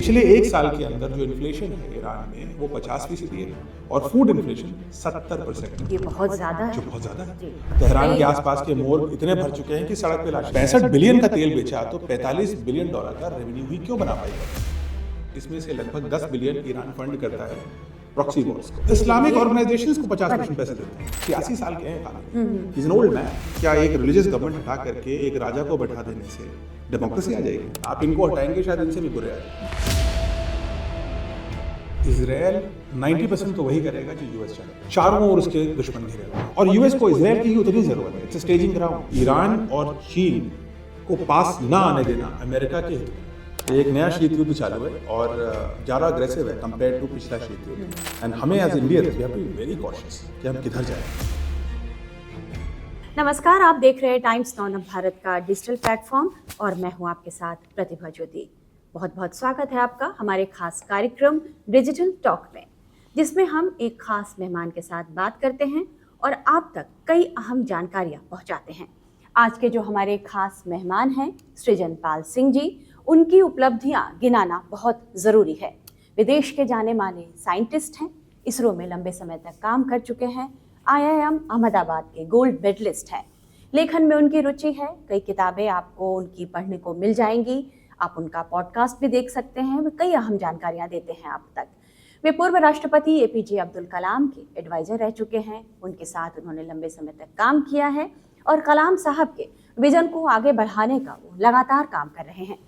पिछले एक साल के अंदर जो इन्फ्लेशन है ईरान में वो 50% है और फूड इन्फ्लेशन 70%। ये बहुत ज्यादा है। जो बहुत ज्यादा है। तेहरान के आसपास के मोर्ग इतने भर चुके हैं कि सड़क पे लाश। 65 बिलियन का तेल बेचा तो $45 बिलियन का रेवेन्यू ही क्यों बना पाएगा? इसमें से लगभग 10 बिलियन ईरान फंड करता है प्रॉक्सी वॉर्स को। इस्लामिक ऑर्गेनाइजेशंस को 50% पैसे देते हैं। 86 साल के हैं, इज एन ओल्ड मैन। क्या एक रिलीजियस गवर्नमेंट हटा करके एक राजा को बैठा देने से डेमोक्रेसी आ जाएगी? आप इनको हटाएंगे शायद इनसे भी बुरे आ जाएंगे। इजराइल 90% तो वही करेगा जो यूएस चाहे। चारों ओर उसके दुश्मन घिरे हुए हैं और यूएस को इजराइल की ही उतनी जरूरत है। It's staging ground. ईरान और चीन को पास ना आने देना अमेरिका के हित में। एक नया शीत युद्ध चालू है और ज़्यादा अग्रेसिव है कंपेयर टू पिछला शीत युद्ध। एंड हमें as Indians we have to be very cautious कि हम किधर जाएं। नमस्कार, आप देख रहे हैं टाइम्स नाउ भारत का डिजिटल प्लेटफॉर्म और मैं हूं आपके साथ प्रतिभा ज्योति। बहुत बहुत स्वागत है आपका हमारे खास कार्यक्रम डिजिटल टॉक में, जिसमें हम एक खास मेहमान के साथ बात करते हैं और आप तक कई अहम जानकारियां पहुंचाते हैं। आज के जो हमारे खास मेहमान हैं सृजन पाल सिंह जी, उनकी उपलब्धियां गिनाना बहुत ज़रूरी है। विदेश के जाने माने साइंटिस्ट हैं, इसरो में लंबे समय तक काम कर चुके हैं, IIM अहमदाबाद के गोल्ड मेडलिस्ट हैं। लेखन में उनकी रुचि है, कई किताबें आपको उनकी पढ़ने को मिल जाएंगी। आप उनका पॉडकास्ट भी देख सकते हैं, वे कई अहम जानकारियां देते हैं आप तक। वे पूर्व राष्ट्रपति APJ अब्दुल कलाम के एडवाइजर रह चुके हैं, उनके साथ उन्होंने लंबे समय तक काम किया है और कलाम साहब के विजन को आगे बढ़ाने का वो लगातार काम कर रहे हैं।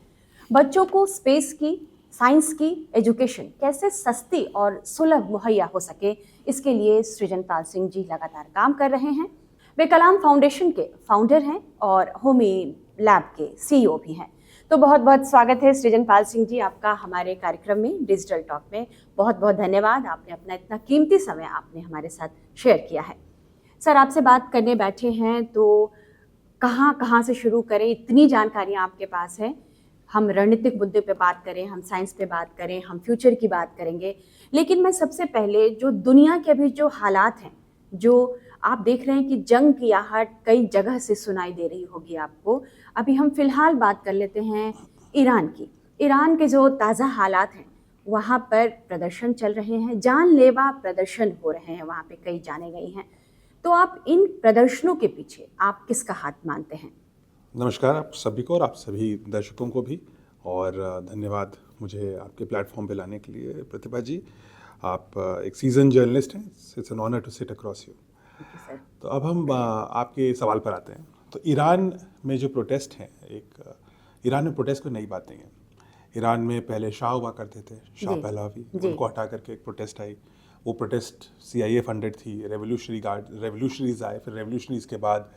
बच्चों को स्पेस की, साइंस की एजुकेशन कैसे सस्ती और सुलभ मुहैया हो सके, इसके लिए सृजन पाल सिंह जी लगातार काम कर रहे हैं। वे कलाम फाउंडेशन के फाउंडर हैं और होमी लैब के CEO भी हैं। तो बहुत बहुत स्वागत है सृजन पाल सिंह जी आपका हमारे कार्यक्रम में डिजिटल टॉक में। बहुत बहुत धन्यवाद, आपने अपना इतना कीमती समय आपने हमारे साथ शेयर किया है। सर, आपसे बात करने बैठे हैं तो कहाँ से शुरू करें? इतनी जानकारियाँ आपके पास हैं। हम रणनीतिक मुद्दे पे बात करें, हम साइंस पे बात करें, हम फ्यूचर की बात करेंगे, लेकिन मैं सबसे पहले जो दुनिया के अभी जो हालात हैं, जो आप देख रहे हैं कि जंग की आहट कई जगह से सुनाई दे रही होगी आपको। अभी हम फिलहाल बात कर लेते हैं ईरान की। ईरान के जो ताज़ा हालात हैं, वहाँ पर प्रदर्शन चल रहे हैं, जानलेवा प्रदर्शन हो रहे हैं, वहाँ पे कई जाने गई हैं। तो आप इन प्रदर्शनों के पीछे आप किसका हाथ मानते हैं? नमस्कार आप सभी को और आप सभी दर्शकों को भी, और धन्यवाद मुझे आपके प्लेटफॉर्म पे लाने के लिए प्रतिभा जी। आप एक सीजन जर्नलिस्ट हैं, it's an honour to sit across you. तो अब हम आपके सवाल पर आते हैं। तो ईरान में जो प्रोटेस्ट हैं, ईरान में प्रोटेस्ट कोई नई बात नहीं है। ईरान में पहले शाह हुआ करते थे, शाह पहलवी, उनको हटा करके एक प्रोटेस्ट आई। वो प्रोटेस्ट CIA फंडेड थी, रेवोल्यूशनरीज आए, फिर रेवोल्यूशनरीज के बाद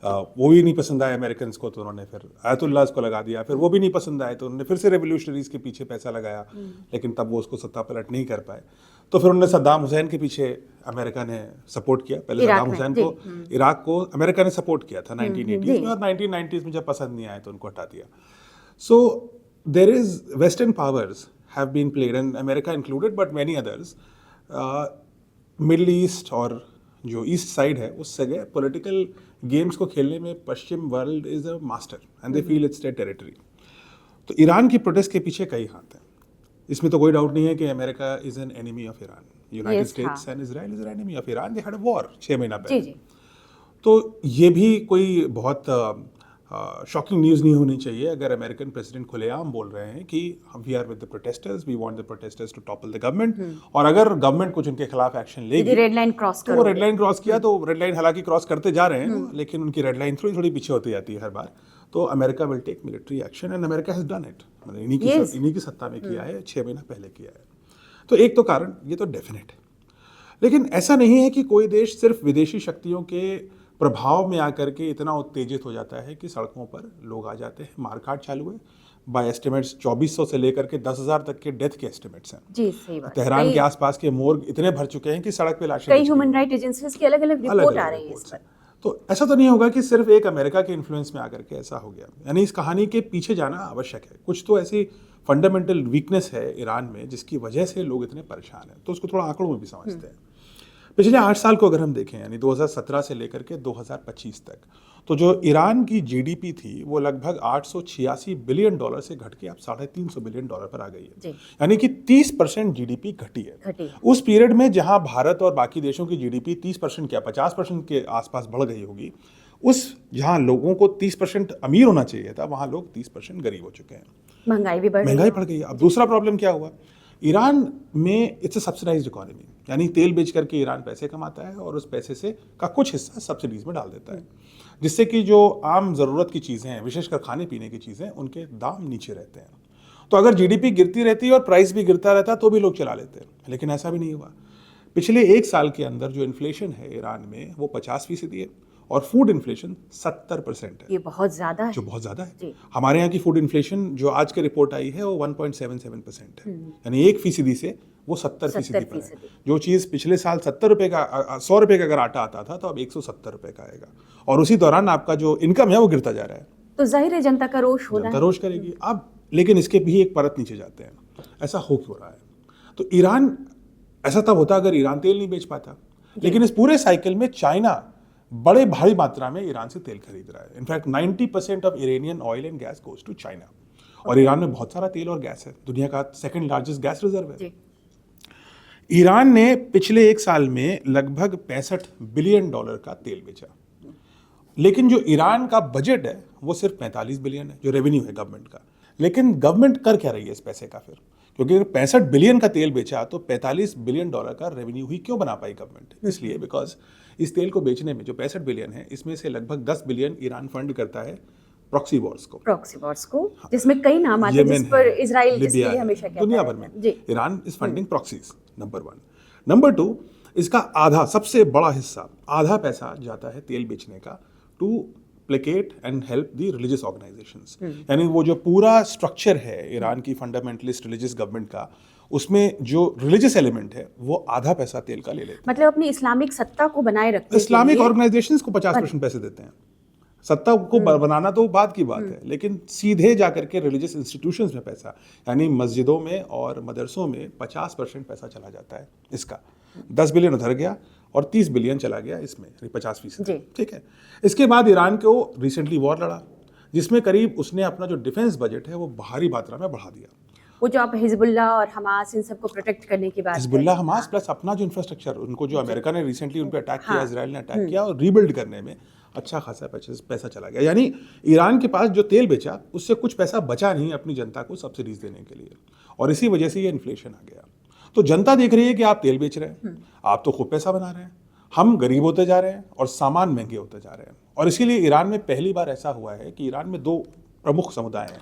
वो भी नहीं पसंद आए अमेरिकन को, तो उन्होंने फिर आयतुल्लाह को लगा दिया। फिर वो भी नहीं पसंद आए तो उन्होंने फिर से रेवोल्यूशनरीज के पीछे पैसा लगाया, लेकिन तब वो उसको सत्ता पलट नहीं कर पाए। तो फिर उन्होंने सद्दाम हुसैन के पीछे अमेरिका ने सपोर्ट किया। पहले सद्दाम हुसैन को, इराक को अमेरिका ने सपोर्ट किया था 1980s में, और 1990s में जब पसंद नहीं आए तो उनको हटा दिया। So there is western powers have been played, and America included, but many others. Middle east और जो ईस्ट साइड है उस जगह पॉलिटिकल गेम्स को खेलने में पश्चिम world is a master and they feel it's their territory. तो ईरान की प्रोटेस्ट के पीछे कई हाथ हैं। इसमें तो कोई डाउट नहीं है कि America is an enemy of Iran, United states and Israel is an enemy of Iran. They had a war 6 महीना पहले। तो ये भी कोई बहुत शॉकिंग न्यूज़ नहीं होनी चाहिए अगर अमेरिकन प्रेसिडेंट खुलेआम बोल रहे हैं कि we are with the protesters, we want the protesters to topple the government, और अगर गवर्नमेंट कुछ उनके खिलाफ एक्शन लेगी, रेड लाइन क्रॉस तो वो रेड लाइन क्रॉस किया, तो रेड लाइन हालांकि क्रॉस करते जा रहे हैं, लेकिन उनकी रेड लाइन थोड़ी थोड़ी पीछे होती जाती है हर बार। तो America will take military action and America has done it. मतलब इन्हीं की सत्ता में किया है, 6 महीना पहले किया है। तो एक तो कारण ये तो डेफिनेट है, लेकिन ऐसा नहीं है कि कोई देश सिर्फ विदेशी शक्तियों के प्रभाव में आकर के इतना उत्तेजित हो जाता है कि सड़कों पर लोग आ जाते हैं। मारकाट चालू है, बाय एस्टिमेट्स 2400 से लेकर के 10,000 तक के डेथ के एस्टिमेट्स हैं। जी, सही बात। तेहरान के आसपास के मोर्ग इतने भर चुके हैं कि सड़क पे लाशें, कई ह्यूमन राइट एजेंसीज की अलग-अलग रिपोर्ट आ रही है इस पर। तो ऐसा तो नहीं होगा कि सिर्फ एक अमेरिका के इन्फ्लुएंस में आकर के ऐसा हो गया। यानी इस कहानी के पीछे जाना आवश्यक है। कुछ तो ऐसी फंडामेंटल वीकनेस है ईरान में जिसकी वजह से लोग इतने परेशान हैं। तो उसको थोड़ा आंकड़ों में भी समझते हैं। पिछले 8 साल को अगर हम देखें, यानी 2017 से लेकर के 2025 तक, तो जो ईरान की जीडीपी थी वो लगभग 886 बिलियन डॉलर से घट के अब 350 बिलियन डॉलर पर आ गई है। यानी कि 30% जीडीपी घटी है। उस पीरियड में जहां भारत और बाकी देशों की जीडीपी 30% क्या 50% के आसपास बढ़ गई होगी, उस जहां लोगों को 30% अमीर होना चाहिए था, वहां लोग 30% गरीब हो चुके हैं। महंगाई भी बढ़ गई। अब दूसरा प्रॉब्लम क्या हुआ, ईरान में इट्स अ सब्सिडाइज्ड इकोनॉमी, यानी तेल बेच करके ईरान पैसे कमाता है और उस पैसे से का कुछ हिस्सा सब्सिडीज में डाल देता है, जिससे कि जो आम ज़रूरत की चीज़ें हैं, विशेषकर खाने पीने की चीज़ें, उनके दाम नीचे रहते हैं। तो अगर जीडीपी गिरती रहती और प्राइस भी गिरता रहता तो भी लोग चला लेते, लेकिन ऐसा भी नहीं हुआ। पिछले 1 साल के अंदर जो इन्फ्लेशन है ईरान में वो 50% है और फूड इन्फ्लेशन 70% है। ये बहुत ज़्यादा है। जो बहुत ज़्यादा है। हमारे यहाँ की फूड इन्फ्लेशन जो आज की रिपोर्ट आई है वो 1.77% है, यानी 1% से वो 70% पर है। जो चीज़ पिछले साल 70 रुपये का 100 रुपये का अगर आटा आता था तो अब 170 रुपये का आएगा, और उसी दौरान आपका जो इनकम है वो गिरता जा रहा है। तो जाहिर है जनता का रोष होना है। जनता रोष करेगी। अब लेकिन इसके भी एक परत नीचे जाते हैं, ऐसा हो क्यों रहा है? तो ईरान, ऐसा तब होता अगर ईरान तेल नहीं बेच पाता, लेकिन इस पूरे साइकिल में चाइना बड़े भारी मात्रा में ईरान से तेल खरीद रहा है। In fact 90% of Iranian oil and gas goes to China, और ईरान में बहुत सारा तेल और गैस है, दुनिया का 2nd लार्जेस्ट गैस रिजर्व है। ईरान ने पिछले 1 साल में लगभग 65 बिलियन डॉलर का तेल बेचा, लेकिन जो ईरान का बजट है वो सिर्फ 45 बिलियन है, जो रेवेन्यू है गवर्नमेंट का। लेकिन गवर्नमेंट कर क्या रही है इस पैसे का फिर? क्योंकि अगर 65 बिलियन का तेल बेचा तो 45 बिलियन डॉलर का रेवेन्यू ही क्यों बना पाई गवर्नमेंट? इसलिए बिकॉज इस तेल को बेचने में जो 65 बिलियन है, इसमें से लगभग 10 बिलियन ईरान फंड करता है प्रॉक्सी वॉर्स को, हाँ। जिसमें कई नाम आते हैं, जिस पर इजराइल जिसके लिए हमेशा कहता है दुनिया भर में Iran is funding proxies, number 1। Number 2, इसका आधा, सबसे बड़ा हिस्सा, आधा पैसा जाता है तेल बेचने का to placate and help the religious organisations. यानी वो जो पूरा स्ट्रक्चर है ईरान की फंडामेंटलिस्ट रिलीजियस गवर्नमेंट का, उसमें जो रिलीजियस एलिमेंट है वो आधा पैसा तेल का ले लेते हैं। मतलब अपनी इस्लामिक सत्ता को बनाए रखने इस्लामिक ऑर्गेनाइजेशंस को 50% पैसे देते हैं। सत्ता को बनाना तो बात की बात है, लेकिन सीधे जाकर के रिलीजियस इंस्टीट्यूशंस में पैसा, यानी मस्जिदों में और मदरसों में 50% पैसा चला जाता है इसका। 10 बिलियन उधर गया और 30 बिलियन चला गया इसमें, 50%। ठीक है। इसके बाद ईरान को रिसेंटली वॉर लड़ा, जिसमें करीब उसने अपना जो डिफेंस बजट है वो भारी मात्रा में बढ़ा दिया। वो जो आप हिजबुल्लाह और हमास इन सबको प्रोटेक्ट करने की बात, हिजबुल्लाह हमास प्लस अपना जो इंफ्रास्ट्रक्चर, उनको जो अमेरिका ने रिसेंटली उन पर अटैक किया, इजराइल ने अटैक किया, और रीबिल्ड करने में अच्छा खासा पैसा चला गया। यानी ईरान के पास जो तेल बेचा उससे कुछ पैसा बचा नहीं अपनी जनता को सब्सिडीज देने के लिए, और इसी वजह से ये इन्फ्लेशन आ गया। तो जनता देख रही है कि आप तेल बेच रहे हैं, आप तो खूब पैसा बना रहे हैं, हम गरीब होते जा रहे हैं और सामान महंगे होते जा रहे हैं। और इसीलिए ईरान में पहली बार ऐसा हुआ है कि ईरान में 2 प्रमुख समुदाय हैं,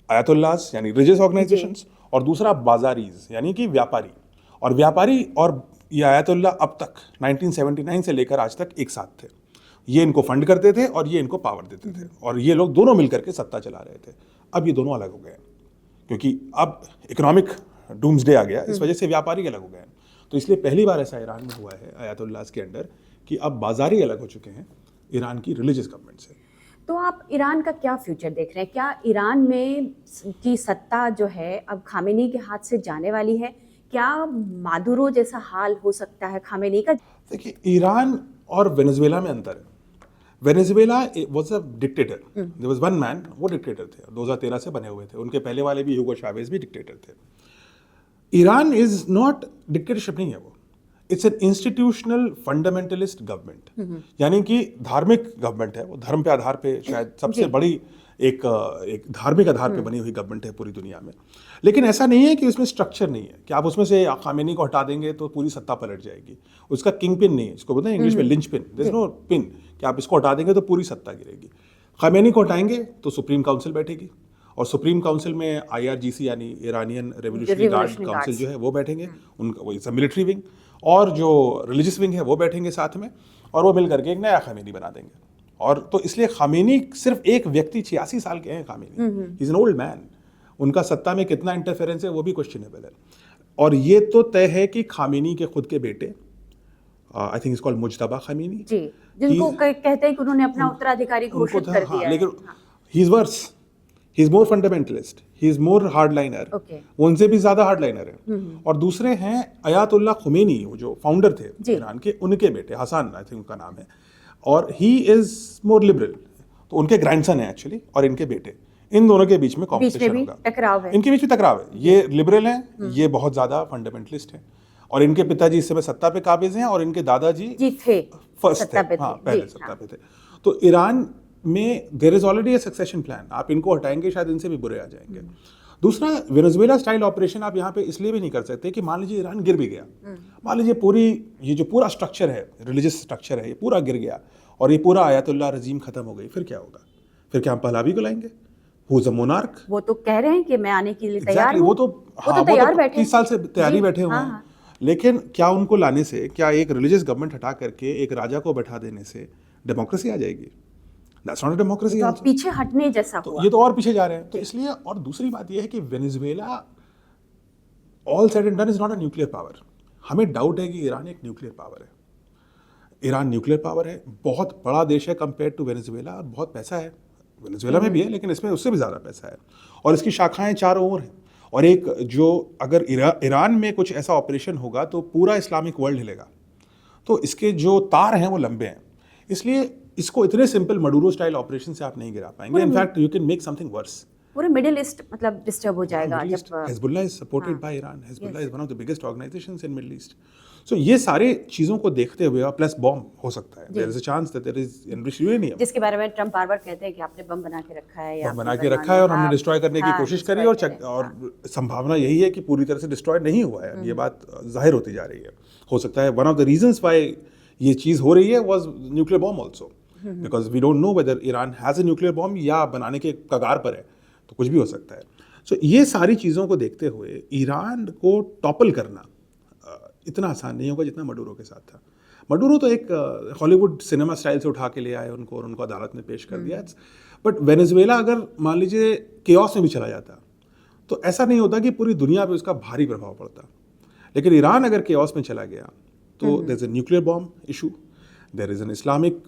आयतुल्लास यानी रिलीजियस ऑर्गेनाइजेशंस, और दूसरा बाजारीज यानी कि व्यापारी। और व्यापारी और ये आयतुल्ला अब तक 1979 से लेकर आज तक एक साथ थे। ये इनको फंड करते थे और ये इनको पावर देते थे, और ये लोग दोनों मिलकर के सत्ता चला रहे थे। अब ये दोनों अलग हो गए क्योंकि अब इकोनॉमिक डूम्सडे आ गया, इस वजह से व्यापारी अलग हो गए। तो इसलिए पहली बार ऐसा ईरान में हुआ है आयतुल्लास के अंडर कि अब बाजारी अलग हो चुके हैं ईरान की रिलीजियस गवर्नमेंट से। तो आप ईरान का क्या फ्यूचर देख रहे हैं? क्या ईरान में की सत्ता जो है अब खामेनी के हाथ से जाने वाली है? क्या मादुरो जैसा हाल हो सकता है खामेनी का? देखिए, ईरान और वेनेजुएला में अंतर है। Venezuela was a dictator, there was one man, वो डिक्टेटर थे, 2013 से बने हुए थे, उनके पहले वाले भी ह्यूगो चावेज भी डिक्टेटर थे। ईरान इज नॉट डिक्टेटरशिप, नहीं है वो, it's an institutional fundamentalist government, यानी कि धार्मिक गवर्नमेंट है वो, धर्म पे आधार पे शायद सबसे बड़ी एक धार्मिक आधार पे बनी हुई गवर्नमेंट है पूरी दुनिया में। लेकिन ऐसा नहीं है कि उसमें स्ट्रक्चर नहीं है कि आप उसमें से खामेनी को हटा देंगे तो पूरी सत्ता पलट जाएगी। उसका किंग पिन नहीं है, इसको बोलते हैं इंग्लिश में linchpin, there is no pin कि आप इसको हटा देंगे तो पूरी सत्ता गिरेगी। खामेनी को हटाएंगे तो सुप्रीम काउंसिल बैठेगी, और सुप्रीम काउंसिल में IRGC यानी ईरानियन रेवोल्यूशनरी गार्ड काउंसिल जो है वो बैठेंगे, उनका वो मिलिट्री विंग, और जो रिलीजियस विंग है वो बैठेंगे साथ में, और वो मिल करके एक नया खामेनी बना देंगे। और तो इसलिए खामेनी सिर्फ एक व्यक्ति, 86 साल के हैं Khamenei, he is an old man, उनका सत्ता में कितना इंटरफेरेंस है वो भी क्वेश्चनेबल है। और ये तो तय है कि खामेनी के खुद के बेटे, I think is called Mojtaba Khamenei ji, जिनको कहते हैं कि उन्होंने अपना उत्तराधिकारी घोषित कर दिया है, लेकिन he is worse, he is more fundamentalist, he is more hardliner, okay. वो उनसे भी ज्यादा हार्डलाइनर है। और दूसरे हैं अयातुल्ला खुमैनी, वो जो फाउंडर थे जी। ईरान के, उनके बेटे हसन, आई थिंक उनका नाम है, और ही इज मोर लिबरल, तो उनके ग्रैंडसन है एक्चुअली, और इनके बेटे, इन दोनों के बीच में कॉम्पिटिशन भी होगा, टकराव है। इनके बीच में टकराव है। ये लिबरल हैं, ये बहुत ज्यादा फंडामेंटलिस्ट हैं, और इनके पिताजी इस समय सत्ता पे काबिज हैं, और इनके दादाजी जी थे फर्स्ट सत्ता थे, पे थे। हाँ पहले जी, सत्ता हाँ। पे थे। तो ईरान में there is already a succession plan, आप इनको हटाएंगे शायद इनसे भी बुरे आ जाएंगे। दूसरा, वेनेजुएला स्टाइल ऑपरेशन आप यहाँ पे इसलिए भी नहीं कर सकते कि मान लीजिए ईरान गिर भी गया, मान लीजिए पूरी ये जो पूरा स्ट्रक्चर है, रिलीजियस स्ट्रक्चर है, ये पूरा गिर गया और ये पूरा आयतुल्ला रजीम खत्म हो गई, फिर क्या होगा? फिर क्या हम पहलावी को लाएंगे? Who is a monarch? वो तो कह रहे हैं कि मैं आने के लिए तैयार एग्जैक्टली, हूँ। वो तो हाँ, वो तैयार तो बैठे 30 साल से तैयारी जी, बैठे हुए हाँ, हैं। हाँ। लेकिन क्या उनको लाने से, क्या एक रिलीजियस गवर्नमेंट हटा करके एक राजा को बैठा देने से डेमोक्रेसी आ जाएगी? That's not a democracy. तो आप पीछे हटने जैसा तो हुआ। ये तो और पीछे जा रहे हैं। तो इसलिए, और दूसरी बात ये है कि Venezuela all said and done is not a nuclear power. हमें डाउट है कि ईरान एक न्यूक्लियर पावर है। ईरान न्यूक्लियर पावर है, बहुत बड़ा देश है कंपेयर टू वेनेजुएला, और बहुत पैसा है, वेनेजुएला में भी है लेकिन इसमें उससे भी ज़्यादा पैसा है, और इसकी शाखाएं चारों ओर हैं। और एक जो अगर ईरान में कुछ ऐसा ऑपरेशन होगा तो पूरा इस्लामिक वर्ल्ड हिलेगा। तो इसके जो तार हैं वो लंबे हैं, इसलिए इसको इतने सिंपल मडूरो स्टाइल ऑपरेशन से आप नहीं गिरा पाएंगे। In fact you can make something worse. पूरे मिडिल ईस्ट मतलब डिस्टर्ब हो जाएगा जब Hezbollah is supported by Iran, Hezbollah is one of the biggest organisations in Middle East. So ये सारे चीज़ों को देखते हुए, और प्लस बॉम्ब हो सकता है, there is a chance that there is enriched uranium, जिसके बारे में ट्रम्प बार बार कहते हैं कि आपने बम बना के रखा है, या बम बना के रखा है और हमने डिस्ट्रॉय करने की कोशिश करी, और संभावना यही है कि पूरी तरह से डिस्ट्रॉय नहीं हुआ है। ये बात जाहिर होती जा रही है। हो सकता है one of the reasons why ये चीज़ हो रही है was nuclear bomb also, because we don't know whether Iran has a nuclear bomb या बनाने के कगार पर है, तो कुछ भी हो सकता है। सो ये सारी चीज़ों को देखते हुए ईरान को टॉपल करना इतना आसान नहीं होगा जितना मडूरो के साथ था। मडूरो तो एक हॉलीवुड सिनेमा स्टाइल से उठा के ले आए उनको, और उनको अदालत में पेश कर दिया। बट वेनेजुएला अगर मान लीजिए केओस में भी चला जाता तो ऐसा नहीं होता कि पूरी दुनिया पे उसका भारी प्रभाव पड़ता। लेकिन ईरान अगर केओस में चला गया तो there is a nuclear bomb issue, there is an Islamic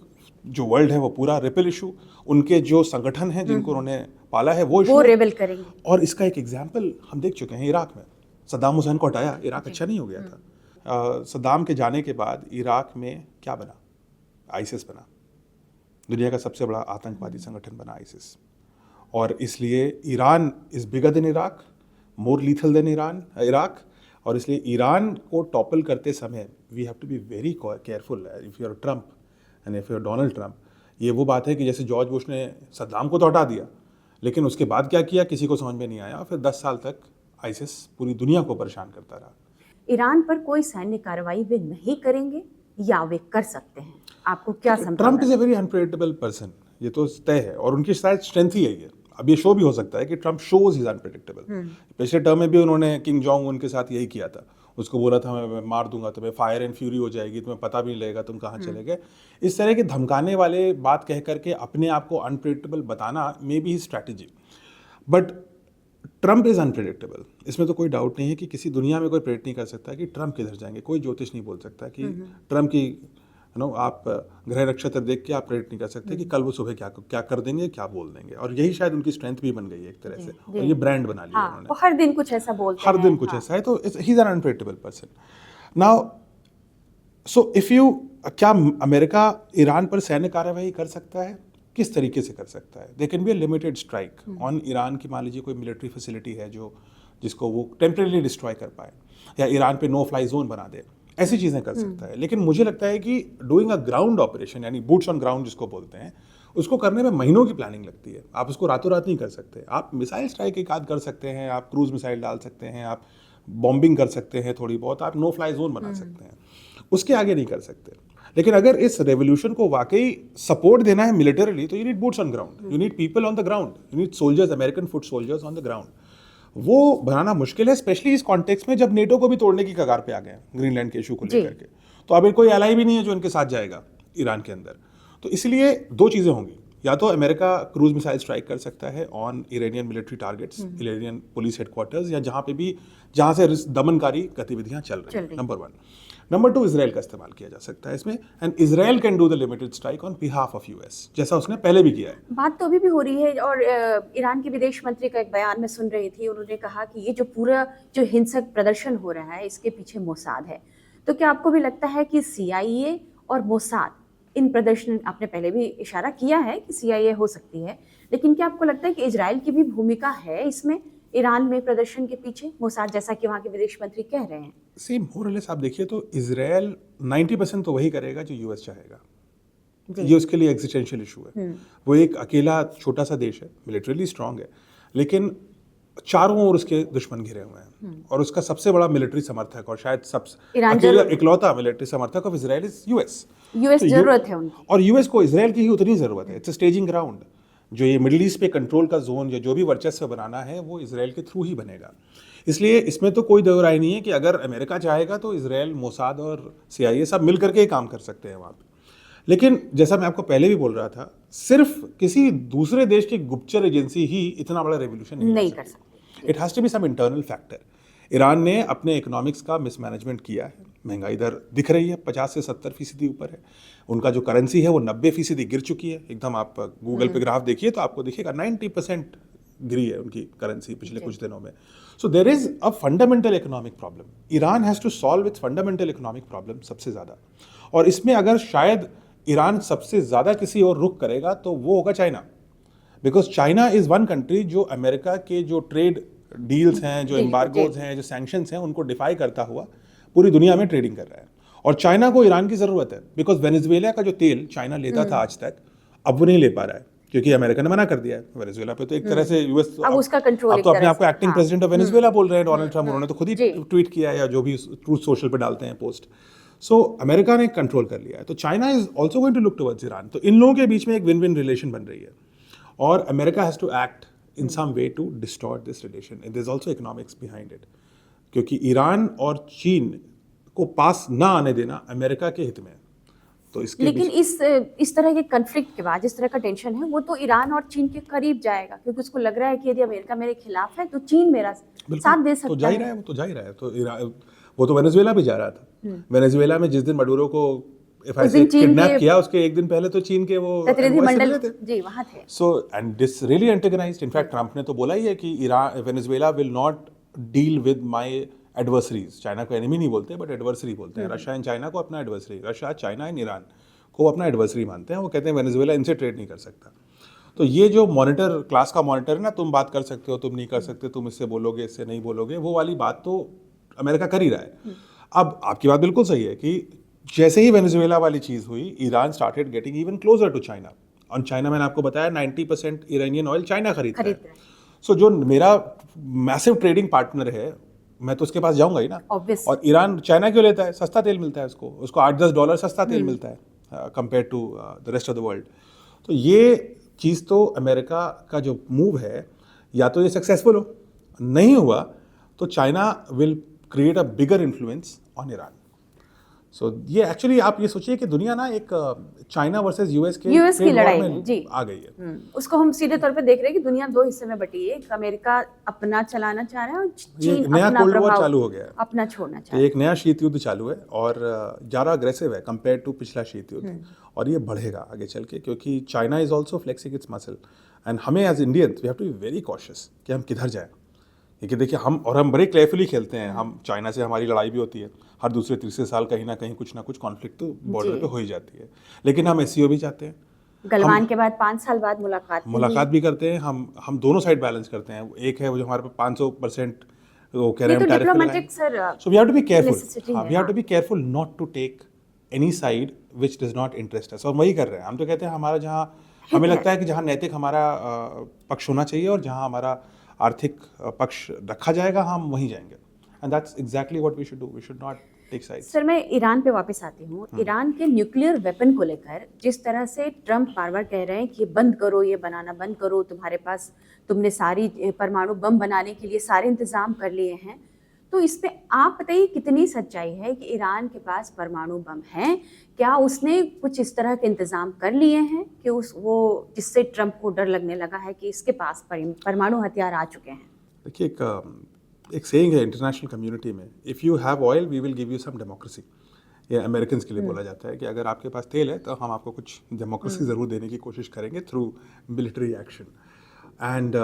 जो वर्ल्ड है वो पूरा रिपल इशू, उनके जो संगठन हैं जिनको उन्होंने पाला है वो रेबल करेंगे। और इसका एक एग्जाम्पल हम देख चुके हैं इराक में। सद्दाम हुसैन को हटाया, इराक अच्छा नहीं हो गया था। सद्दाम के जाने के बाद इराक में क्या बना? आईसिस बना, दुनिया का सबसे बड़ा आतंकवादी संगठन बना आईसिस। और इसलिए Iran is bigger than Iraq, more lethal than Iraq, और इसलिए ईरान को टॉपल करते समय we have to be very careful. If you are Trump and if you are Donald Trump, ये वो बात है कि जैसे जॉर्ज बुश ने सद्दाम को तो हटा दिया, लेकिन उसके बाद क्या किया किसी को समझ में नहीं आया। फिर 10 साल तक आईसिस पूरी दुनिया को परेशान करता रहा। ईरान पर कोई सैन्य कार्रवाई वे नहीं करेंगे या वे कर सकते हैं? आपको क्या संभावना? Trump is a very unpredictable person, ये तो तय है, और उनकी शायद स्ट्रेंथ ही है ये। अब ये शो भी हो सकता है कि ट्रम्प शोज इज अनप्रेडिक्टेबल। पिछले टर्म में भी उन्होंने किंग जोंग उनके साथ यही किया था, उसको बोला था मैं मार दूंगा तुम्हें, फायर एंड फ्यूरी हो जाएगी, तुम्हें पता भी नहीं लगेगा तुम कहाँ चले गए। इस तरह के धमकाने वाले बात कह करके अपने आप को अनप्रेडिक्टेबल बताना may be he strategy. But Trump is unpredictable, इसमें तो कोई डाउट नहीं है कि किसी दुनिया में कोई प्रेडिक्ट नहीं कर सकता कि ट्रम्प किधर जाएंगे। कोई ज्योतिष नहीं बोल सकता कि ट्रम्प की आप ग्रह नक्षत्र देख के आप प्रेडिक्ट नहीं कर सकते कि कल वो सुबह क्या कर देंगे, क्या बोल देंगे। और यही शायद उनकी स्ट्रेंथ भी बन गई है एक तरह से, और ये ब्रांड बना लिया उन्होंने। वो हर दिन कुछ ऐसा बोलते हैं, हर दिन कुछ ऐसा है, तो he is an unpredictable person. Now so if you, क्या अमेरिका ईरान पर सैन्य कार्यवाही कर सकता है? किस तरीके से कर सकता है? They can be a limited strike on Iran की। मान लीजिए कोई मिलिट्री फैसिलिटी है जिसको वो टेम्परेरी डिस्ट्रॉय कर पाए, या ईरान पे नो फ्लाई जोन बना दे, ऐसी चीज़ें कर सकता है। लेकिन मुझे लगता है कि डूइंग अ ग्राउंड ऑपरेशन, यानी बूट्स ऑन ग्राउंड जिसको बोलते हैं, उसको करने में महीनों की प्लानिंग लगती है। आप उसको रातों रात नहीं कर सकते। आप मिसाइल स्ट्राइक एक आध कर सकते हैं, आप क्रूज मिसाइल डाल सकते हैं, आप बॉम्बिंग कर सकते हैं थोड़ी बहुत, आप नो फ्लाई जोन बना सकते हैं, उसके आगे नहीं कर सकते। लेकिन अगर इस रेवोल्यूशन को वाकई सपोर्ट देना है मिलिटरीली, तो you need boots on ground, you need people on the ground, you need soldiers, American foot soldiers on the ground. वो बनाना मुश्किल है, स्पेशली इस कॉन्टेक्स्ट में जब नेटो को भी तोड़ने की कगार पे आ गए ग्रीनलैंड के इशू को लेकर के। तो अब कोई एलाई भी नहीं है जो इनके साथ जाएगा ईरान के अंदर। तो इसलिए दो चीज़ें होंगी, या तो अमेरिका क्रूज मिसाइल स्ट्राइक कर सकता है on Iranian military targets, Iranian police headquarters, या जहाँ से दमनकारी गतिविधियां चल रही हैं, नंबर 1। नंबर 2, इसराइल का इस्तेमाल किया जा सकता है इसमें, and Israel can do the limited strike on behalf of US, जैसा उसने पहले भी किया है। बात तो अभी भी हो रही है, और ईरान के विदेश मंत्री का एक बयान में सुन रही थी, उन्होंने कहा कि ये जो पूरा जो हिंसक प्रदर्शन हो रहा है इसके पीछे मोसाद है। तो क्या आपको भी लगता है कि CIA और मोसाद इन प्रदर्शन, आपने पहले भी इशारा किया है कि CIA हो सकती है, लेकिन क्या आपको लगता है कि इजराइल की भी भूमिका है इसमें, ईरान में प्रदर्शन के पीछे, मोसाद जैसा कि वहाँ के विदेश मंत्री कह रहे हैं? सेम मोर और लेस आप देखिए तो इजराइल 90% तो वही करेगा जो यूएस चाहेगा। ये उसके लिए एग्जिस्टेंशियल इशू है। वो एक अकेला छोटा सा देश है, मिलिटरीली स्ट्रांग है, लेकिन चारों ओर उसके दुश्मन घिरे हुए हैं, और उसका सबसे बड़ा मिलिट्री समर्थक और शायद सबसे अकेला इकलौता मिलिट्री समर्थक of Israel is US. US जरूरत है उनकी, और यूएस को इजराइल की ही उतनी जरूरत है। It's a staging ground. जो ये मिडिल ईस्ट पे कंट्रोल का जोन, जो भी वर्चस्व बनाना है, वो इजराइल के थ्रू ही बनेगा। इसलिए इसमें तो कोई दो राय नहीं है कि अगर अमेरिका चाहेगा तो इजराइल, मोसाद और CIA सब मिल करके ही काम कर सकते हैं वहाँ पे। लेकिन जैसा मैं आपको पहले भी बोल रहा था, सिर्फ किसी दूसरे देश की गुप्तचर एजेंसी ही इतना बड़ा रेवोल्यूशन नहीं कर सकती। It has to be some internal factor. Iran ने अपने इकोनॉमिक्स का मिसमैनेजमेंट किया है, महंगाई दर दिख रही है 50 से 70% ऊपर है, उनका जो करेंसी है वो 90% गिर चुकी है एकदम। आप गूगल पे ग्राफ देखिए तो आपको दिखेगा 90% गिरी है उनकी करेंसी पिछले कुछ दिनों में। So there is a fundamental economic problem. Iran has to solve its fundamental economic problem सबसे ज़्यादा, और इसमें अगर शायद ईरान सबसे ज़्यादा किसी और रुख करेगा तो वो होगा China, because China is one country जो अमेरिका के जो ट्रेड डील्स हैं, जो एम्बार्गोज हैं, जो सैंक्शंस हैं, उनको डिफाई करता हुआ पूरी दुनिया में ट्रेडिंग कर रहा है। और चाइना को ईरान की ज़रूरत है, बिकॉज वेनेजुएला का जो तेल चाइना लेता था आज तक, अब वो नहीं ले पा रहा है क्योंकि अमेरिका ने मना कर दिया है। वेनेजुएला पे तो एक तरह से यूएस अब उसका कंट्रोल, अब तो अपने आप को एक्टिंग प्रेसिडेंट ऑफ वेनेजुएला बोल रहे हैं डोनाल्ड ट्रम्प। उन्होंने तो खुद ही ट्वीट किया है, या जो भी ट्रूथ सोशल पे डालते हैं पोस्ट। सो अमेरिका ने कंट्रोल कर लिया है, तो China is also going to look towards Iran. तो इन लोगों के बीच में एक विन विन रिलेशन बन रही है, और America has to act in some way to distort this relation, and there's also economics behind it, क्योंकि ईरान और चीन को पास ना आने देना अमेरिका के हित में। तो इसके लेकिन इस तरह के कन्फ्लिक्ट के बाद, जिस तरह का टेंशन है, वो तो ईरान और चीन के करीब जाएगा, क्योंकि उसको लग रहा है कि यदि अमेरिका मेरे खिलाफ है तो चीन मेरा साथ दे सकता है। तो जा ही रहा है, वो तो जा ही रहा है। तो वो तो वेनेजुएला भी जा रहा था। वेनेजुएला में जिस दिन मडूरो को किडनैप किया, उसके एक दिन पहले तो चीन के वो प्रतिनिधिमंडल जी वहाँ थे। So and this really antagonised. In fact Trump ने तो बोला ही है कि Venezuela will not deal with my adversaries. China को एनिमी नहीं बोलते, बट एडवर्सरी बोलते हैं। रशिया एंड चाइना को अपना adversary, Russia, China and Iran को अपना एडवर्सरी मानते हैं। वो कहते हैं वेनेजुएला इनसे ट्रेड नहीं कर सकता। तो ये जो मॉनिटर, क्लास का मॉनिटर है ना, तुम बात कर सकते हो, तुम नहीं कर सकते, तुम इससे बोलोगे, इससे नहीं बोलोगे, वो वाली बात तो अमेरिका कर ही रहा है। अब आपकी बात बिल्कुल सही है कि जैसे ही वेनेजुएला वाली चीज़ हुई, Iran started getting even closer to China. और चाइना, मैंने आपको बताया 90% इरानियन ऑयल चाइना खरीदता है। सो जो मेरा मैसिव ट्रेडिंग पार्टनर है, मैं तो उसके पास जाऊंगा ही ना। और ईरान चाइना क्यों लेता है? सस्ता तेल मिलता है उसको $8-10 सस्ता तेल मिलता है compare to the rest of the world. तो ये चीज़ तो अमेरिका का जो मूव है, या तो ये सक्सेसफुल हो, नहीं हुआ तो China will create a bigger influence on Iran. So ये एक्चुअली आप ये सोचिए कि दुनिया ना एक चाइना वर्सेस यूएस की लड़ाई में जी आ गई है। उसको हम सीधे तौर पे देख रहे हैं कि दुनिया दो हिस्से में बटी है। अमेरिका अपना चलाना चाह रहा है और चीन नया कोल्ड वॉर चालू हो गया है, अपना छोड़ना चाह रहा है। एक नया शीत युद्ध चालू है और ज़्यादा अग्रेसिव है कंपेयर टू पिछला शीत युद्ध, और ये बढ़ेगा आगे चल के, क्योंकि China is also flexing its muscle. And हमें as Indians we have to be very cautious कि हम किधर जाएं। क्योंकि देखिए हम बड़े केयरफुली खेलते हैं। हम चाइना से हमारी लड़ाई भी होती है हर दूसरे तीसरे साल, कहीं ना कुछ कॉन्फ्लिक्ट तो बॉर्डर पे हो ही जाती है। लेकिन हम SCO भी चाहते हैं, गलवान के बाद 5 साल बाद मुलाकात भी करते हैं। हम दोनों साइड बैलेंस करते हैं। एक है वो जो हमारे पे 500% वो कह रहे हैं टैरिफ पे लगाएं। So we have to be careful, we have to be careful not to take any side which does not interest us. और वही कर रहे हैं हम। तो कहते हैं हमारा जहाँ हमें लगता है कि जहाँ नैतिक हमारा पक्ष होना चाहिए और जहाँ हमारा आर्थिक पक्ष रखा जाएगा, हम वहीं जाएंगे। And that's exactly what we should do. We should not take sides. Sir, मैं ईरान पे वापस आती हूँ। ईरान के न्यूक्लियर वेपन को लेकर जिस तरह से ट्रम्प बार बार कह रहे हैं कि बंद करो, ये बनाना बंद करो, तुम्हारे पास तुमने सारी परमाणु बम बनाने के लिए सारे इंतजाम कर लिए हैं, तो इस पे आप बताइए कितनी सच्चाई है कि ईरान के पास परमाणु बम है? क्या उसने कुछ इस तरह के इंतजाम कर लिए हैं कि वो जिससे ट्रंप को डर लगने लगा है कि इसके पास परमाणु हथियार आ चुके हैं? देखिए, एक सेइंग है इंटरनेशनल कम्युनिटी में, if you have oil we will give you some democracy. ये अमेरिकन के लिए बोला जाता है कि अगर आपके पास तेल है तो हम आपको कुछ डेमोक्रेसी ज़रूर देने की कोशिश करेंगे through military action. And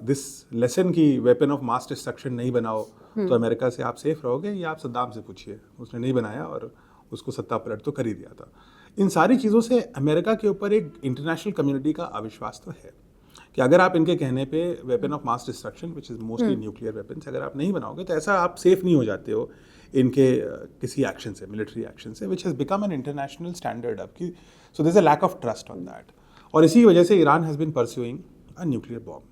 this lesson की वेपन ऑफ मास डिस्ट्रक्शन नहीं बनाओ तो अमेरिका से आप सेफ रहोगे, या आप सद्दाम से पूछिए, उसने नहीं बनाया और उसको सत्ता पलट तो कर ही दिया था। इन सारी चीज़ों से अमेरिका के ऊपर एक इंटरनेशनल कम्युनिटी का अविश्वास तो है कि अगर आप इनके कहने पे weapon of mass destruction which is mostly nuclear weapons अगर आप नहीं बनाओगे तो ऐसा आप सेफ नहीं हो जाते हो इनके किसी एक्शन से, मिलिट्री एक्शन से, which has become an international standard अब की। So there is a lack of trust on that, और इसी वजह से Iran has been pursuing a nuclear bomb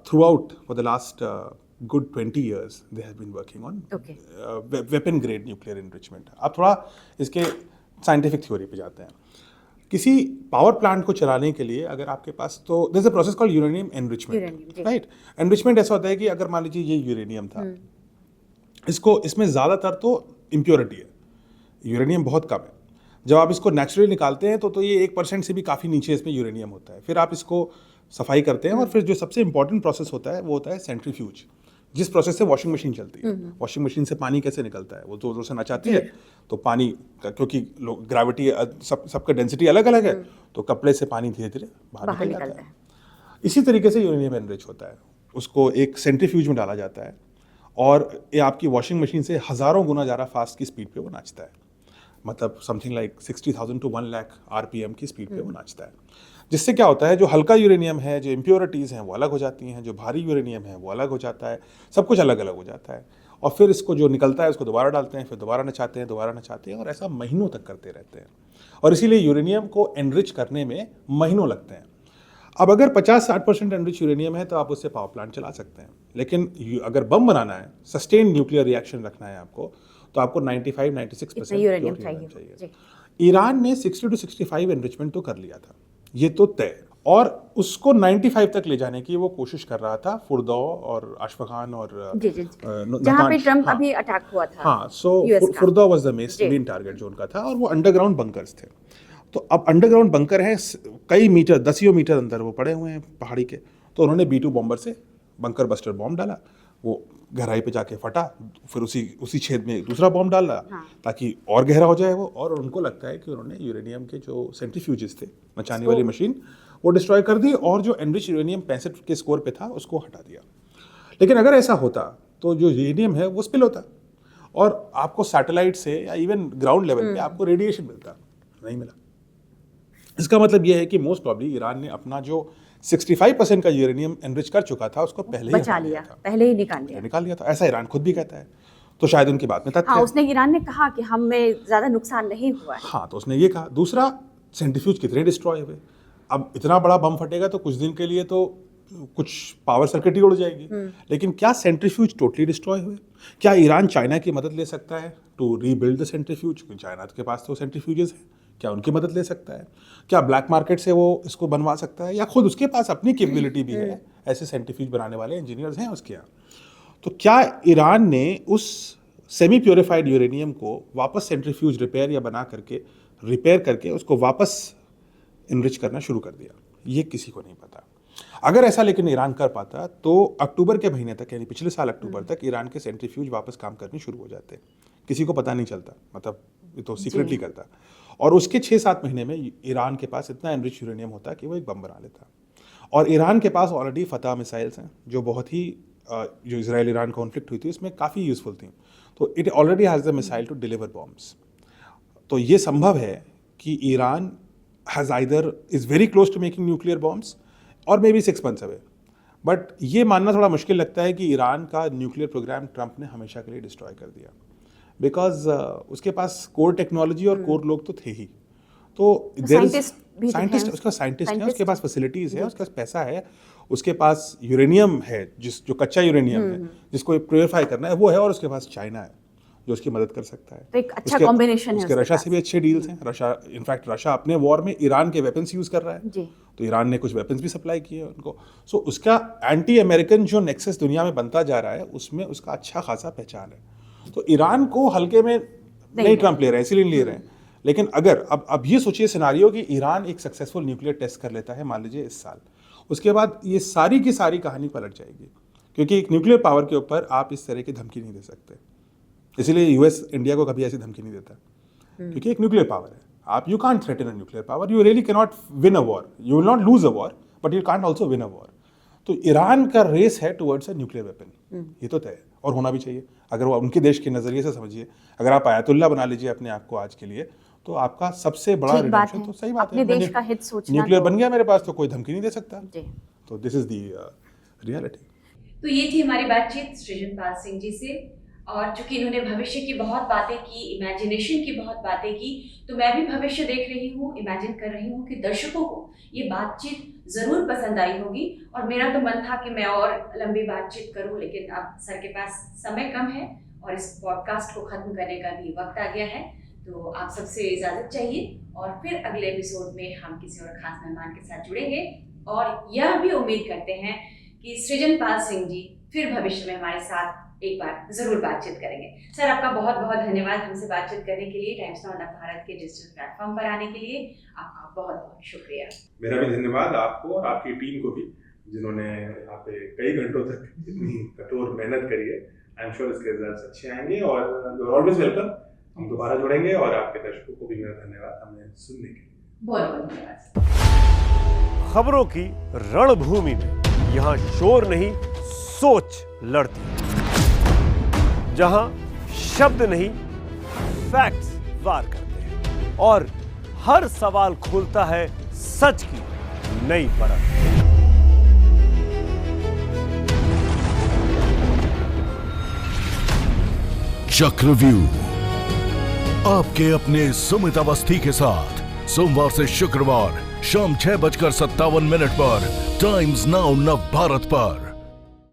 throughout for the last good 20 years they have been working on weapon grade nuclear enrichment। अब थोड़ा इसके scientific theory पे जाते हैं। किसी पावर प्लांट को चलाने के लिए अगर आपके पास, तो there is a process called uranium enrichment, right. Enrichment ऐसा होता है कि अगर मान लीजिए ये यूरेनियम था, इसमें ज़्यादातर तो इम्प्योरिटी है, यूरेनियम बहुत कम है। जब आप इसको नेचुरली निकालते हैं तो ये 1% से भी काफ़ी नीचे इसमें यूरेनियम होता है। फिर आप इसको सफाई करते हैं और फिर जो सबसे इंपॉर्टेंट प्रोसेस होता है वो होता है सेंट्रीफ्यूज, जिस प्रोसेस से वॉशिंग मशीन चलती है। वॉशिंग मशीन से पानी कैसे निकलता है, वो जोर जोर से नचाती है तो पानी, क्योंकि ग्रेविटी सबका डेंसिटी अलग अलग है, तो कपड़े से पानी धीरे धीरे बाहर निकल जाता है। इसी तरीके से यूरेनियम एनरिच होता है, उसको एक सेंट्रीफ्यूज में डाला जाता है और ये आपकी वॉशिंग मशीन से हज़ारों गुना ज़्यादा फास्ट की स्पीड पे वो नाचता है, मतलब something like 60,000 to 1 lakh RPM की स्पीड पे वो नाचता है। जिससे क्या होता है, जो हल्का यूरेनियम है, जो इम्प्योरिटीज़ हैं वो अलग हो जाती हैं, जो भारी यूरेनियम है वो अलग हो जाता है, सब कुछ अलग अलग हो जाता है। और फिर इसको जो निकलता है उसको दोबारा डालते हैं, फिर दोबारा नचाते हैं और ऐसा महीनों तक करते रहते हैं। और इसीलिए यूरेनियम को एनरिच करने में महीनों लगते हैं। अब अगर 50-60% एनरिच यूरेनियम है तो आप उससे पावर प्लांट चला सकते हैं, लेकिन अगर बम बनाना है, सस्टेन न्यूक्लियर रिएक्शन रखना है आपको, तो आपको 95-96% यूरेनियम चाहिए। ईरान ने 60 to 65 एनरिचमेंट तो कर लिया था, ये तो तय, और उसको 95 तक ले जाने की वो कोशिश कर रहा था फुर्दौ और अशफाकान और जहाँ पे ट्रम्प अभी अटैक हुआ था। हाँ, सो फुर्दौ वाज द मेन टारगेट जो उनका था, और वो अंडरग्राउंड बंकर्स थे। तो अब अंडरग्राउंड बंकर हैं कई मीटर, दसियों मीटर अंदर वो पड़े हुए हैं पहाड़ी के, तो उन्होंने B2 बॉम्बर से बंकर बस्टर बॉम्ब डाला, वो गहराई पे जाके फटा, फिर उसी छेद में दूसरा बॉम्ब डाला ताकि और गहरा हो जाए वो, और उनको लगता है कि उन्होंने यूरेनियम के जो सेंट्रीफ्यूजेस थे, मचाने वाली मशीन, वो डिस्ट्रॉय कर दी और जो एनरिच यूरेनियम 65 के स्कोर पे था उसको हटा दिया। लेकिन अगर ऐसा होता तो जो यूरेनियम है वो स्पिल होता और आपको सैटेलाइट से या इवन ग्राउंड लेवल पे आपको रेडिएशन मिलता, नहीं मिला। इसका मतलब ये है कि मोस्ट प्रॉब्ली ईरान ने अपना जो 65% का यूरेनियम एनरिच कर चुका था उसको पहले ही बचा लिया था, पहले ही निकाल लिया था। ऐसा ईरान खुद भी कहता है, तो शायद उनकी बात में तथ्य है। उसने ईरान ने कहा कि हमें ज़्यादा नुकसान नहीं हुआ है। हाँ, तो उसने ये कहा। दूसरा, सेंट्रीफ्यूज कितने डिस्ट्रॉय हुए। अब इतना बड़ा बम फटेगा तो कुछ दिन के लिए तो कुछ पावर सर्किट ही उड़ जाएगी, लेकिन क्या सेंट्रीफ्यूज टोटली डिस्ट्रॉय हुए? क्या ईरान चाइना की मदद ले सकता है टू रीबिल्ड द सेंट्रीफ्यूज? क्योंकि चाइना के पास तो सेंट्रीफ्यूजेस हैं, क्या उनकी मदद ले सकता है? क्या ब्लैक मार्केट से वो इसको बनवा सकता है, या खुद उसके पास अपनी कैपेबिलिटी भी है, ऐसे सेंट्रीफ्यूज बनाने वाले इंजीनियर्स हैं उसके यहाँ? तो क्या ईरान ने उस सेमी प्योरीफाइड यूरेनियम को वापस सेंट्रीफ्यूज रिपेयर करके उसको वापस इनरिच करना शुरू कर दिया? ये किसी को नहीं पता। अगर ऐसा लेकिन ईरान कर पाता तो अक्टूबर के महीने तक, यानी पिछले साल अक्टूबर तक, ईरान के सेंट्रीफ्यूज वापस काम करने शुरू हो जाते, किसी को पता नहीं चलता, मतलब ये तो सीक्रेटली करता, और उसके 6-7 महीने में ईरान के पास इतना एनरिच यूरेनियम होता कि वो एक बम बना लेता। और ईरान के पास ऑलरेडी फतह मिसाइल्स हैं जो बहुत ही जो इजराइल ईरान कॉन्फ्लिक्ट हुई थी उसमें काफ़ी यूजफुल थी, तो it already has the missile to deliver bombs. तो ये संभव है कि Iran has either is very close to making nuclear bombs और may be 6 months away, but ये मानना थोड़ा मुश्किल लगता है कि ईरान का न्यूक्लियर प्रोग्राम ट्रंप ने हमेशा के लिए डिस्ट्रॉय कर दिया, बिकॉज उसके पास कोर टेक्नोलॉजी और कोर लोग तो थे ही, तो साइंटिस्ट उसका साइंटिस्ट है, उसके पास फैसिलिटीज़ है, उसके पास पैसा है, उसके पास यूरेनियम है, जो कच्चा यूरेनियम है जिसको प्योरीफाई करना है वो है, और उसके पास चाइना है जो उसकी मदद कर सकता है। तो एक अच्छा कॉम्बिनेशन है उसके उसके रशिया से भी अच्छे डील्स हैं। रशिया अपने वॉर में ईरान के वेपन्स यूज़ कर रहा है, जी। तो ईरान ने कुछ वेपन्स भी सप्लाई किए उनको। सो उसका एंटी अमेरिकन जो नेक्सस दुनिया में बनता जा रहा है, उसमें उसका अच्छा खासा पहचान है। तो ईरान को हल्के में नहीं ट्रम्प ले रहे हैं, इसीलिए ले रहे हैं। लेकिन अगर अब ये सोचिए सिनारियो कि ईरान एक सक्सेसफुल न्यूक्लियर टेस्ट कर लेता है मान लीजिए इस साल, उसके बाद ये सारी की सारी कहानी पलट जाएगी, क्योंकि एक न्यूक्लियर पावर के ऊपर आप इस तरह की धमकी नहीं दे सकते। इसीलिए यूएस इंडिया को कभी ऐसी धमकी नहीं देता, क्योंकि एक न्यूक्लियर पावर है। आप you can't threaten a nuclear power, you really can not win a war, you will not lose a war, but you can't also win a war. तो ईरान का रेस है टुवर्ड्स अ न्यूक्लियर वेपन, ये तो तय है और होना भी चाहिए। अगर वो उनके देश के नजरिए से समझिए, अगर आप आयतुल्ला बना लीजिए अपने आप को आज के लिए, तो आपका सबसे बड़ा ठीक बात रिडम्पशन है। तो सही बात अपने है, देश का हित सोचना न्यूक्लियर तो- बन गया मेरे पास तो कोई धमकी नहीं दे सकता। जी। तो दिस इज द रियलिटी। तो ये थी हमारी बातचीत सृजनपाल सिंह जी से, और चूंकि इन्होंने भविष्य की बहुत बातें की, इमेजिनेशन की बहुत बातें की, तो मैं भी भविष्य देख रही हूँ, इमेजिन कर रही हूँ कि दर्शकों को ये बातचीत ज़रूर पसंद आई होगी। और मेरा तो मन था कि मैं और लंबी बातचीत करूँ, लेकिन अब सर के पास समय कम है और इस पॉडकास्ट को ख़त्म करने का भी वक्त आ गया है। तो आप सबसे इजाज़त चाहिए और फिर अगले एपिसोड में हम किसी और ख़ास मेहमान के साथ जुड़ेंगे, और यह भी उम्मीद करते हैं कि सृजनपाल सिंह जी फिर भविष्य में हमारे साथ एक बार जरूर बातचीत करेंगे। सर, आपका बहुत बहुत धन्यवाद हमसे बातचीत करने के लिए, टाइम्स नाउ भारत के डिजिटल प्लेटफॉर्म पर आने के लिए आपका बहुत बहुत शुक्रिया। मेरा भी धन्यवाद आपको और आपकी टीम को भी, जिन्होंने यहाँ पे कई घंटों तक इतनी कठोर मेहनत करी है। आई एम श्योर इसके रिजल्ट्स अच्छे आएंगे और यू आर ऑलवेज वेलकम। हम दोबारा जुड़ेंगे और आपके दर्शकों को भी मेरा धन्यवाद हमें सुनने के लिए। बहुत बहुत धन्यवाद। खबरों की रणभूमि में यहाँ शोर नहीं, सोच लड़ती है। जहां शब्द नहीं, फैक्ट्स वार करते हैं और हर सवाल खोलता है सच की नई परत। चक्रव्यूह आपके अपने सुमित अवस्थी के साथ सोमवार से शुक्रवार शाम 6:57 पर टाइम्स नाउ नव भारत पर।